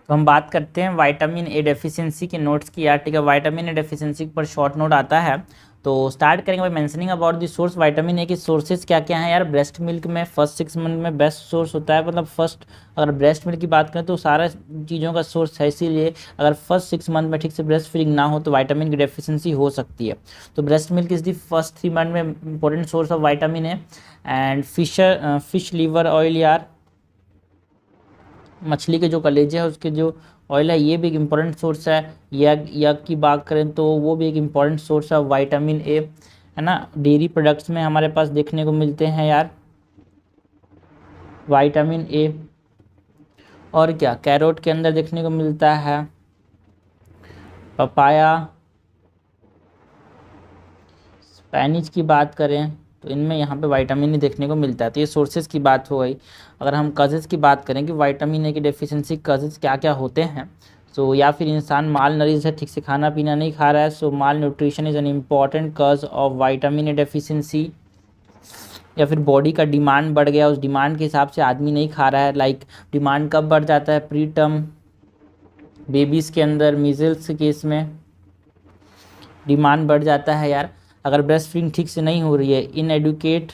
तो हम बात करते हैं विटामिन ए डेफिशिएंसी के नोट्स की यार। ठीक है, विटामिन ए डेफिशिएंसी पर शॉर्ट नोट आता है। तो स्टार्ट करेंगे by mentioning about the source. Vitamin A के सोर्सेज क्या क्या हैं यार। ब्रेस्ट मिल्क में फर्स्ट 6 मंथ में बेस्ट सोर्स होता है, मतलब फर्स्ट अगर ब्रेस्ट मिल्क की बात करें तो सारा चीज़ों का सोर्स है, इसीलिए अगर फर्स्ट 6 मंथ में ठीक से ब्रेस्ट फीडिंग ना हो तो विटामिन की डेफिशिएंसी हो सकती है। तो breast milk is the first 3 month में important source of vitamin A. And fish liver oil यार, मछली के जो कलेजे है उसके जो ऑयल है, ये भी एक इम्पॉर्टेंट सोर्स है। यग की बात करें तो वो भी एक इम्पॉर्टेंट सोर्स है विटामिन ए, है ना। डेयरी प्रोडक्ट्स में हमारे पास देखने को मिलते हैं यार विटामिन ए। और क्या, कैरोट के अंदर देखने को मिलता है, पपाया, स्पेनिच की बात करें तो इनमें यहाँ पे विटामिन ए देखने को मिलता है। तो ये सोर्सेज की बात हो गई। अगर हम कजेज की बात करें कि विटामिन ए की डेफिशिएंसी कजेज क्या क्या होते हैं, तो या फिर इंसान माल नरिश है, ठीक से खाना पीना नहीं खा रहा है, सो माल न्यूट्रिशन इज़ एन इम्पॉर्टेंट कज ऑफ विटामिन ए डेफिशिएंसी। या फिर बॉडी का डिमांड बढ़ गया, उस डिमांड के हिसाब से आदमी नहीं खा रहा है। लाइक डिमांड कब बढ़ जाता है, प्री टर्म बेबीज़ के अंदर, मीजल्स के केस में डिमांड बढ़ जाता है यार। अगर ब्रेस्ट फीडिंग ठीक से नहीं हो रही है, inadequate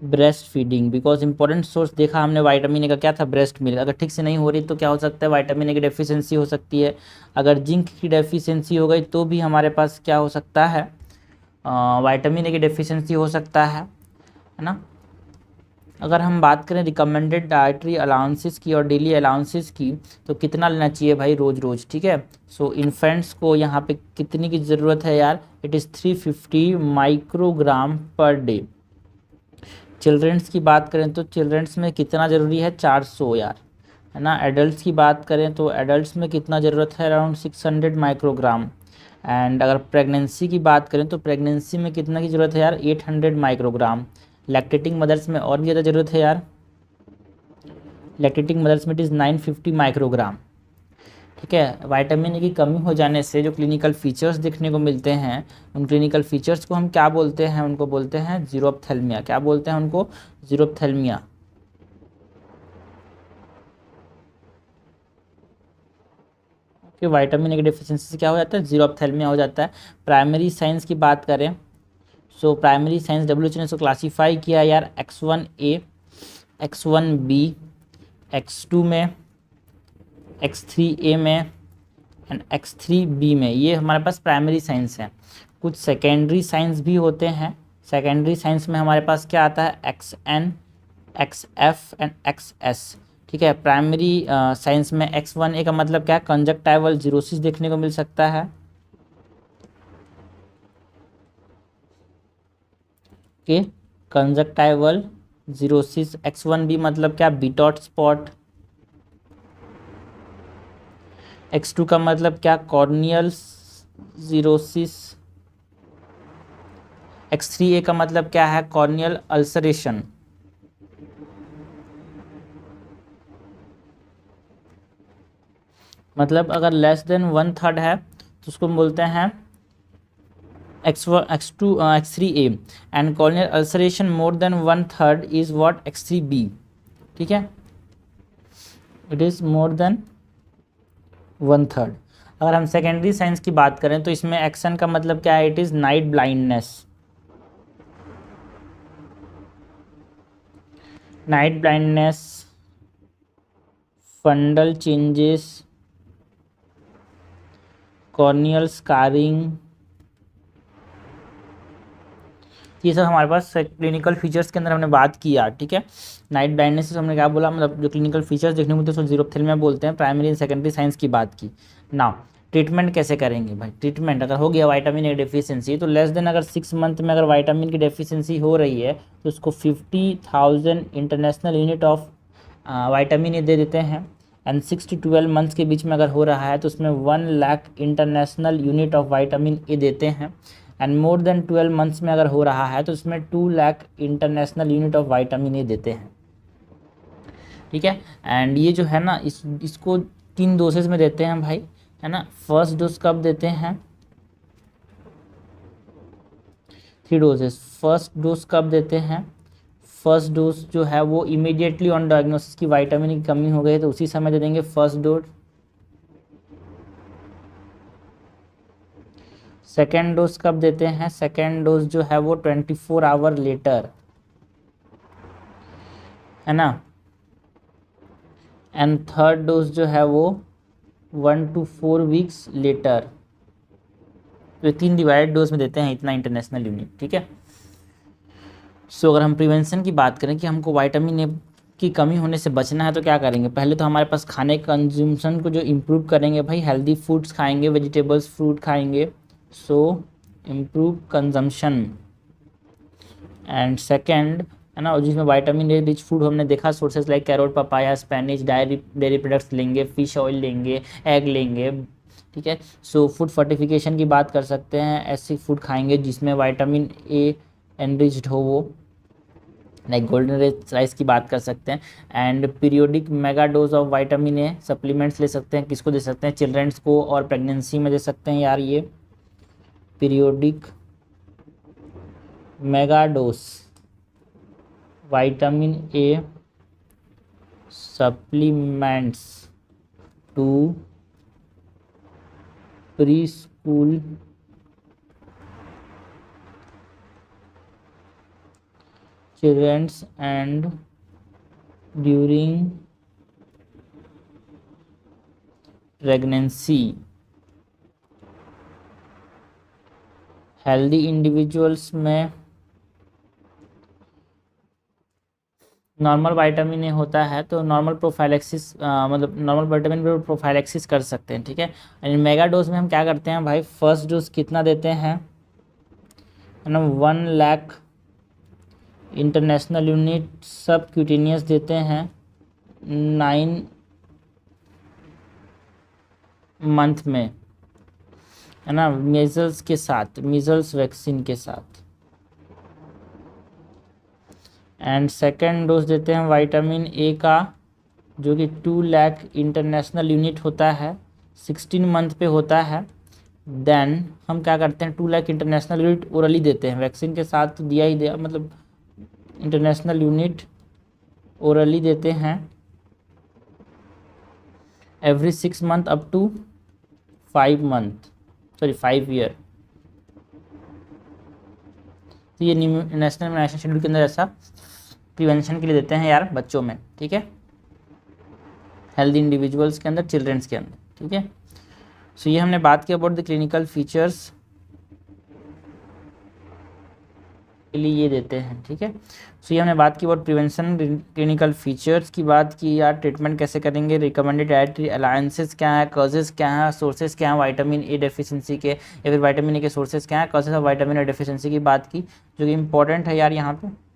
breast feeding, because important source देखा हमने विटामिन ए का क्या था, ब्रेस्ट मिल्क। अगर ठीक से नहीं हो रही तो क्या हो सकता है, विटामिन ए की डेफिशिएंसी हो सकती है। अगर जिंक की डेफिशिएंसी हो गई तो भी हमारे पास क्या हो सकता है, विटामिन ए की डेफिशिएंसी हो सकता है ना। अगर हम बात करें रिकमेंडेड डाइटरी अलाउंसेस की और डेली अलाउंसेस की, तो कितना लेना चाहिए भाई रोज़ रोज़, ठीक है। सो इन्फेंट्स को यहाँ पे कितनी की ज़रूरत है यार, it is 350 microgram per day. Childrens की बात करें तो चिल्ड्रंस में कितना ज़रूरी है, 400 यार, है ना। एडल्ट्स की बात करें तो एडल्ट्स में कितना ज़रूरत है, अराउंड 600 माइक्रोग्राम। एंड अगर प्रेगनेंसी की बात करें तो प्रेगनेंसी में कितना की ज़रूरत है यार, 800 माइक्रोग्राम। लैक्टेटिंग मदर्स में और भी ज़्यादा ज़रूरत है यार, लैक्टेटिंग मदर्स में इट इज़ 950 माइक्रोग्राम, ठीक है। विटामिन ए की कमी हो जाने से जो क्लिनिकल फीचर्स देखने को मिलते हैं, उन क्लिनिकल फीचर्स को हम क्या बोलते हैं, उनको बोलते हैं जीरोप्थेल्मिया। क्या बोलते हैं उनको, जीरोप्थेल्मिया। कि विटामिन ए की डेफिशिएंसी से क्या हो जाता है, जीरोप्थेल्मिया हो जाता है। प्राइमरी साइंस की बात करें, सो प्राइमरी साइंस WHO ने इसको क्लासीफाई किया यार, X1A, X1B, X2 में, X3A में एंड X3B में। ये हमारे पास प्राइमरी साइंस है। कुछ सेकेंडरी साइंस भी होते हैं। सेकेंडरी साइंस में हमारे पास क्या आता है, XN, XF एंड XS, ठीक है। प्राइमरी साइंस में X1A का मतलब क्या है, कंजक्टाइवल जीरोसिस देखने को मिल सकता है, कि कंजक्टाइवल जीरोसिस। X1B मतलब क्या, बिटॉट स्पॉट। X2 का मतलब क्या, कॉर्नियल जीरोसिस। X3A का मतलब क्या है, कॉर्नियल अल्सरेशन। मतलब अगर लेस देन 1/3 है तो उसको बोलते हैं X2 X3A, and corneal ulceration more than 1/3 is what, X3B, ठीक है। It is more than 1/3। अगर हम सेकेंडरी साइंस की बात करें तो इसमें एक्शन का मतलब क्या है, it is night blindness. Night blindness, फंडल changes, corneal scarring, ये सब हमारे पास क्लिनिकल फीचर्स के अंदर हमने बात की यार, ठीक है। नाइट ब्लाइंडनेस से हमने क्या बोला, मतलब जो क्लिनिकल फीचर्स देखने को मिलते हैं उसको जीरोप्थेल्मिया बोलते हैं। प्राइमरी एंड सेकेंडरी साइंस की बात की। नाउ ट्रीटमेंट कैसे करेंगे भाई, ट्रीटमेंट अगर हो गया विटामिन ए डेफिशिएंसी, तो लेस देन अगर 6 मंथ में अगर विटामिन की डेफिशिएंसी हो रही है तो उसको 50,000 international unit of vitamin A दे देते हैं। एंड 6 to 12 मंथ्स के बीच में अगर हो रहा है तो उसमें 1 lakh international unit of vitamin ए देते हैं। एंड मोर देन 12 मंथ्स में अगर हो रहा है तो उसमें 2 lakh international unit of vitamin ए देते हैं, ठीक है। एंड ये जो है ना, इसको 3 डोसेज में देते हैं भाई, है ना। फर्स्ट डोज कब देते हैं, 3 डोजेस। फर्स्ट डोज कब देते हैं, फर्स्ट डोज जो है वो इमीडिएटली ऑन डायग्नोसिस की विटामिन की कमी हो गई तो उसी समय दे देंगे फर्स्ट डोज। सेकेंड डोज कब देते हैं? सेकेंड डोज जो है वो 24 आवर लेटर, है ना। एंड थर्ड डोज जो है वो 1 to 4 वीक्स लेटर। तो 3 डिवाइडेड डोज में देते हैं इतना इंटरनेशनल यूनिट, ठीक है। सो अगर हम प्रिवेंशन की बात करें कि हमको विटामिन ए की कमी होने से बचना है तो क्या करेंगे? पहले तो हमारे पास खाने कंज्यूमशन को जो इम्प्रूव करेंगे भाई, हेल्दी फूड्स खाएंगे, वेजिटेबल्स फ्रूट खाएंगे, सो इम्प्रूव कंजम्पशन। एंड सेकेंड, है ना, जिसमें विटामिन ए रिच फूड हमने देखा sources like carrot, papaya, Spanish, dairy products लेंगे, फिश ऑयल लेंगे, एग लेंगे, ठीक है। सो फूड फोर्टिफिकेशन की बात कर सकते हैं, ऐसी फूड खाएंगे जिसमें विटामिन ए एनरिच्ड हो, वो लाइक गोल्डन राइस की बात कर सकते हैं। And periodic mega dose of vitamin A supplements ले सकते हैं। किसको दे सकते हैं? चिल्ड्रंस को और प्रेगनेंसी में दे सकते हैं यार, ये periodic mega dose vitamin A supplements to preschool childrens and during pregnancy. Healthy individuals में नॉर्मल विटामिन ए होता है तो नॉर्मल प्रोफाइलेक्सिस, मतलब नॉर्मल विटामिन पे प्रोफाइलेक्सिस कर सकते हैं, ठीक है। एंड मेगा डोज में हम क्या करते हैं भाई? फर्स्ट डोज कितना देते हैं, है ना, 1 लाख इंटरनेशनल यूनिट सब क्यूटेनियस देते हैं 9 मंथ में, है ना, मीजल्स के साथ, मीजल्स वैक्सीन के साथ। एंड सेकेंड डोज देते हैं विटामिन ए का जो कि 2 लाख इंटरनेशनल यूनिट होता है, 16 मंथ पे होता है। देन हम क्या करते हैं? 2 लाख इंटरनेशनल यूनिट ओरली देते हैं, वैक्सीन के साथ तो दिया ही दिया, मतलब इंटरनेशनल यूनिट ओरली देते हैं every 6 month up to 5 month, sorry 5 year. तो ये नेशनल इम्यूनाइजेशन शेड्यूल के अंदर ऐसा प्रिवेंशन के लिए देते हैं यार बच्चों में, ठीक है, हेल्दी इंडिविजुअल्स के अंदर, चिल्ड्रंस के अंदर, ठीक है। सो ये हमने बात की अबाउट द क्लिनिकल फीचर्स के लिए ये देते हैं, ठीक है। सो ये हमने बात की अबाउट प्रिवेंशन, क्लिनिकल फीचर्स की बात की यार, ट्रीटमेंट कैसे करेंगे, रिकमेंडेड डाइटरी अलायंसेस क्या है, कॉजेज क्या है, सोर्सेज क्या है विटामिन ए डेफिशिएंसी के, या फिर विटामिन ए के सोर्सेज क्या है, causes of vitamin A deficiency की बात की, जो कि इंपॉर्टेंट है यार यहाँ पे।